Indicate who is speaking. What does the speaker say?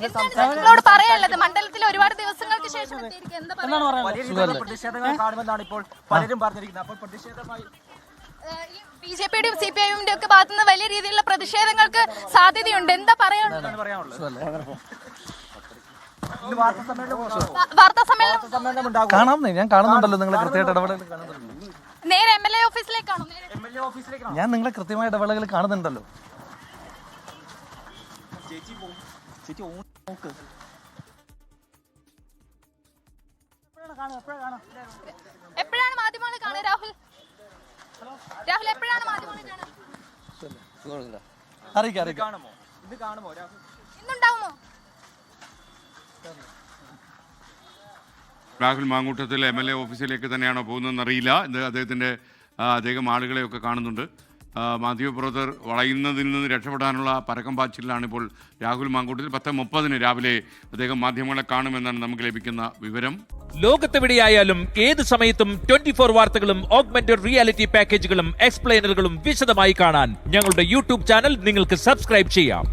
Speaker 1: നിങ്ങളോട് പറയാനുള്ളത് മണ്ഡലത്തിൽ ഒരുപാട് ദിവസങ്ങൾക്ക് ശേഷം
Speaker 2: പ്രതിഷേധങ്ങൾ കാണുമെന്നാണ് ഇപ്പോൾ പലരും പറഞ്ഞിരിക്കുന്നത്. അപ്പോൾ പ്രതിഷേധമായി
Speaker 1: ബിജെപിയുടെയും സിപിഐഎമ്മിന്റെ ഒക്കെ ഭാഗത്തുനിന്ന് വലിയ രീതിയിലുള്ള പ്രതിഷേധങ്ങൾക്ക് സാധ്യതയുണ്ട്. എന്താ പറയാനുള്ളത്? വാർത്താ സമ്മേളനം
Speaker 3: കാണാം, ഞാൻ കാണുന്നുണ്ടല്ലോ നിങ്ങളെ കൃത്യമായിട്ട് ഇടപെടൽ.
Speaker 1: നേരെ MLA ഓഫീസിലേക്കാണോ?
Speaker 3: ഞാൻ നിങ്ങളെ കൃത്യമായ ഇടപെടലുകൾ കാണുന്നുണ്ടല്ലോ.
Speaker 1: എപ്പോഴാണ് മാധ്യമങ്ങളെ കാണുക രാഹുൽ? രാഹുൽ എപ്പോഴാണ് മാധ്യമങ്ങളെ കാണുക?
Speaker 3: അറിയിക്കാം.
Speaker 1: ഇന്നുണ്ടാവുമോ?
Speaker 4: രാഹുൽ മാങ്കൂട്ടത്തിൽ MLA ഓഫീസിലേക്ക് തന്നെയാണോ പോകുന്നതെന്നറിയില്ല. അദ്ദേഹം ആളുകളെയൊക്കെ കാണുന്നുണ്ട്. മാധ്യമപ്രവർത്തകർ വളയുന്നതിൽ നിന്ന് രക്ഷപ്പെടാനുള്ള പരക്കം പാച്ചിലാണ് ഇപ്പോൾ രാഹുൽ മാങ്കൂട്ടത്തിൽ. 10:30 രാവിലെ അദ്ദേഹം മാധ്യമങ്ങളെ കാണുമെന്നാണ് നമുക്ക് ലഭിക്കുന്ന വിവരം.
Speaker 5: ലോകത്തെവിടെയായാലും ഏത് സമയത്തും 24 വാർത്തകളും ഓഗ്മെന്റഡ് റിയാലിറ്റി പാക്കേജുകളും എക്സ്പ്ലെയിനറുകളും വിശദമായി കാണാൻ ഞങ്ങളുടെ YouTube ചാനൽ നിങ്ങൾക്ക് സബ്സ്ക്രൈബ് ചെയ്യാം.